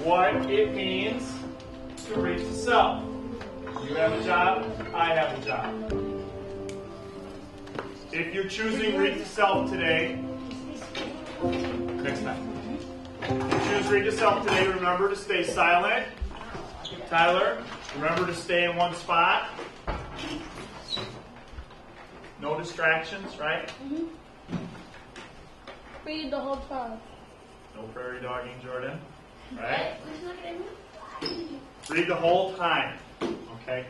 what it means to read to self. You have a job, I have a job. If you're choosing read to self today, next time. If you choose read to self today, remember to stay silent. Tyler, remember to stay in one spot. No distractions, right? Read the whole time. No prairie dogging, Jordan. Right? Read the whole time. Okay?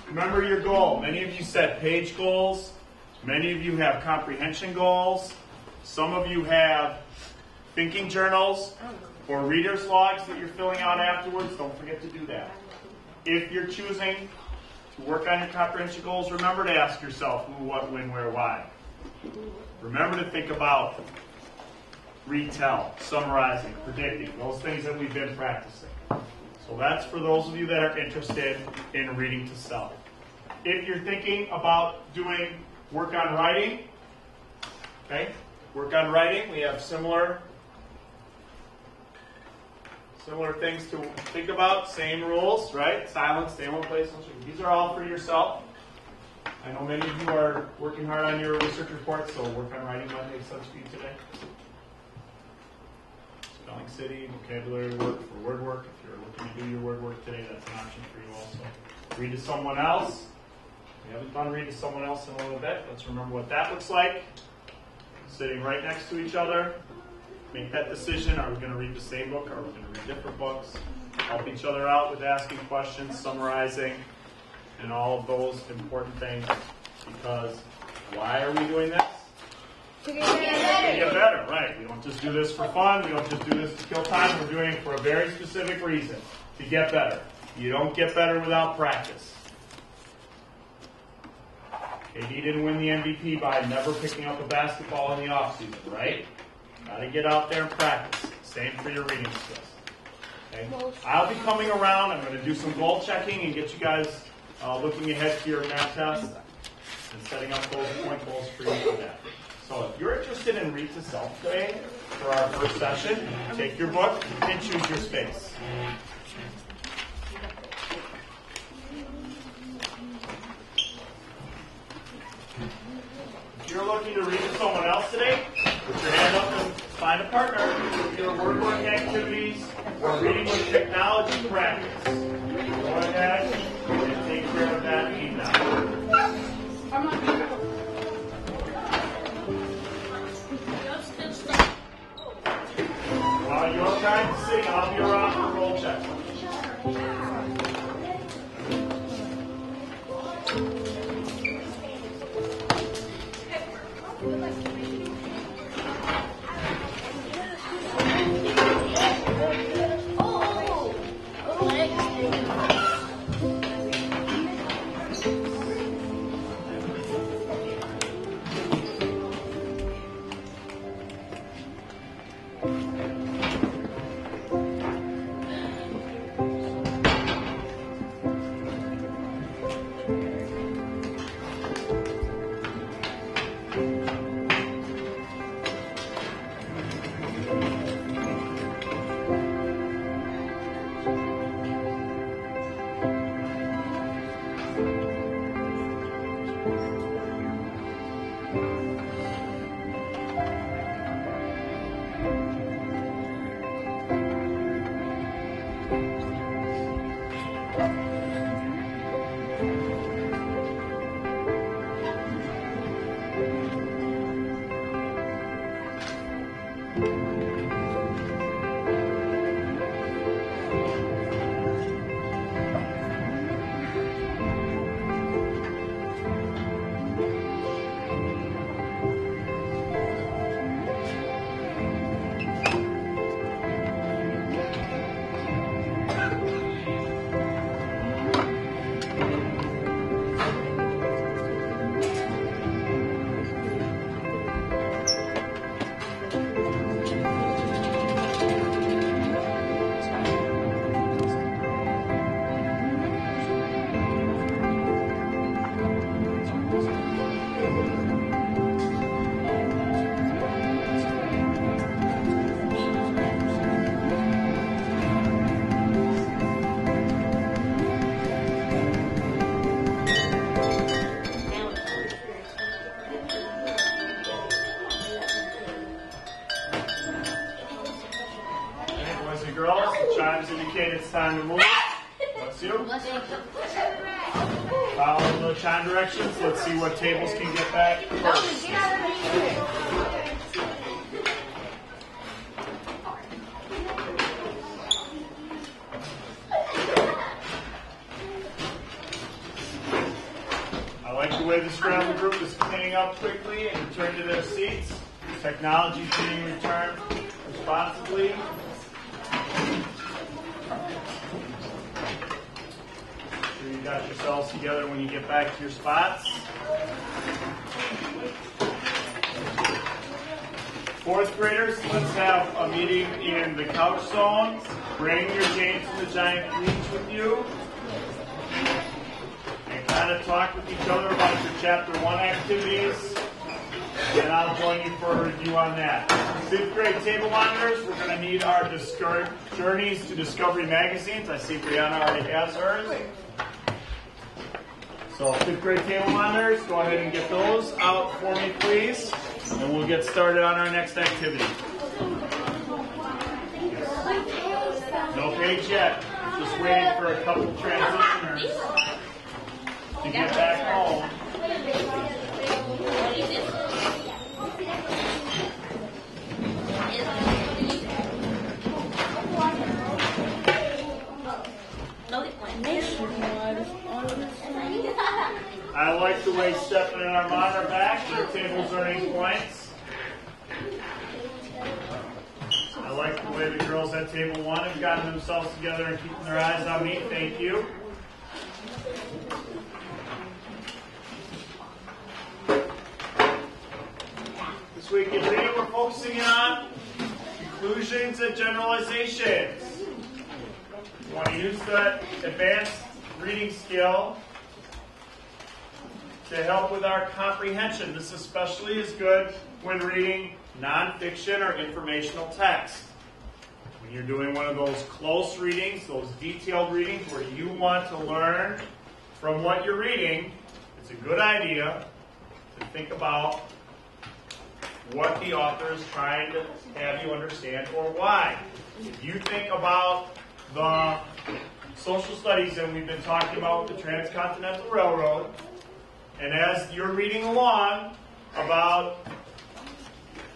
Remember your goal. Many of you set page goals. Many of you have comprehension goals. Some of you have thinking journals or reader's logs that you're filling out afterwards. Don't forget to do that. If you're choosing to work on your comprehension goals, remember to ask yourself who, what, when, where, why. Remember to think about retell, summarizing, predicting, those things that we've been practicing. So that's for those of you that are interested in reading to self. If you're thinking about doing work on writing, okay, work on writing, we have similar things to think about, same rules, right? Silence, stay in one place. These are all for yourself. I know many of you are working hard on your research reports, so work on writing might make sense for you today. Spelling City, vocabulary work for word work. If you're looking to do your word work today, that's an option for you also. Read to someone else. We haven't done read to someone else in a little bit. Let's remember what that looks like. Sitting right next to each other. Make that decision. Are we going to read the same book? Are we going to read different books? Help each other out with asking questions, summarizing, and all of those important things. Because why are we doing this? To get better. To get better, right. We don't just do this for fun. We don't just do this to kill time. We're doing it for a very specific reason. To get better. You don't get better without practice. KD didn't win the MVP by never picking up a basketball in the offseason, right? Got to get out there and practice. Same for your reading skills. Okay? I'll be coming around. I'm going to do some goal checking and get you guys looking ahead to your math test and setting up those point goals for you for that. So if you're interested in read to self today for our first session, take your book and choose your space. If you're looking to read to someone else today, put your hand up and find a partner. If your word work activities or reading with technology practice, go ahead and take care of that need now. While you're practicing, I'll be around for roll check. Chimes indicate it's time to move. Bless you. Follow the chime directions. Let's see what tables can get back first. I like the way the scramble group is cleaning up quickly and return to their seats. Technology is being returned responsibly. Make sure you got yourselves together when you get back to your spots. Fourth graders, let's have a meeting in the couch zone. Bring your James and the Giant Reach with you. And kind of talk with each other about your Chapter 1 activities. And I'll join you for a review on that. Fifth grade table monitors, we're going to need our Journeys to Discovery magazines. I see Brianna already has hers. So fifth grade table monitors, go ahead and get those out for me, please. And we'll get started on our next activity. No page yet. Just waiting for a couple transitioners to get back home. I like the way Stephanie and Armand are back. Their tables are 8 points. I like the way the girls at table 1 have gotten themselves together and keeping their eyes on me. Thank you. This week in reading, we're focusing on conclusions and generalizations. We want to use the advanced reading skill to help with our comprehension. This especially is good when reading nonfiction or informational text. When you're doing one of those close readings, those detailed readings where you want to learn from what you're reading, it's a good idea to think about what the author is trying to have you understand or why. If you think about the social studies that we've been talking about with the Transcontinental Railroad, and as you're reading along about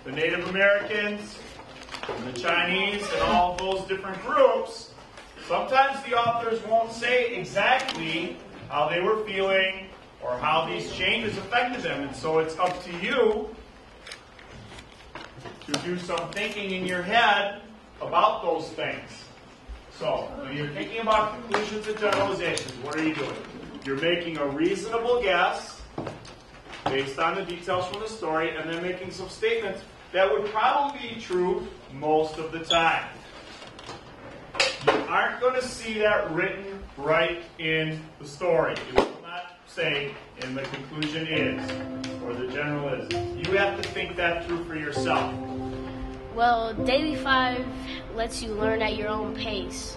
the Native Americans and the Chinese and all of those different groups, sometimes the authors won't say exactly how they were feeling or how these changes affected them. And so it's up to you to do some thinking in your head about those things. So, when you're thinking about conclusions and generalizations, what are you doing? You're making a reasonable guess based on the details from the story, and then making some statements that would probably be true most of the time. You aren't going to see that written right in the story. It will not say, and the conclusion is, or the general is. You have to think that through for yourself. Well, Daily 5 lets you learn at your own pace.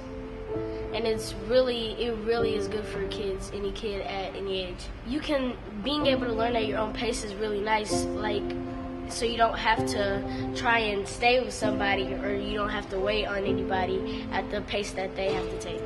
And it really is good for kids, any kid at any age. Being able to learn at your own pace is really nice, so you don't have to try and stay with somebody, or you don't have to wait on anybody at the pace that they have to take.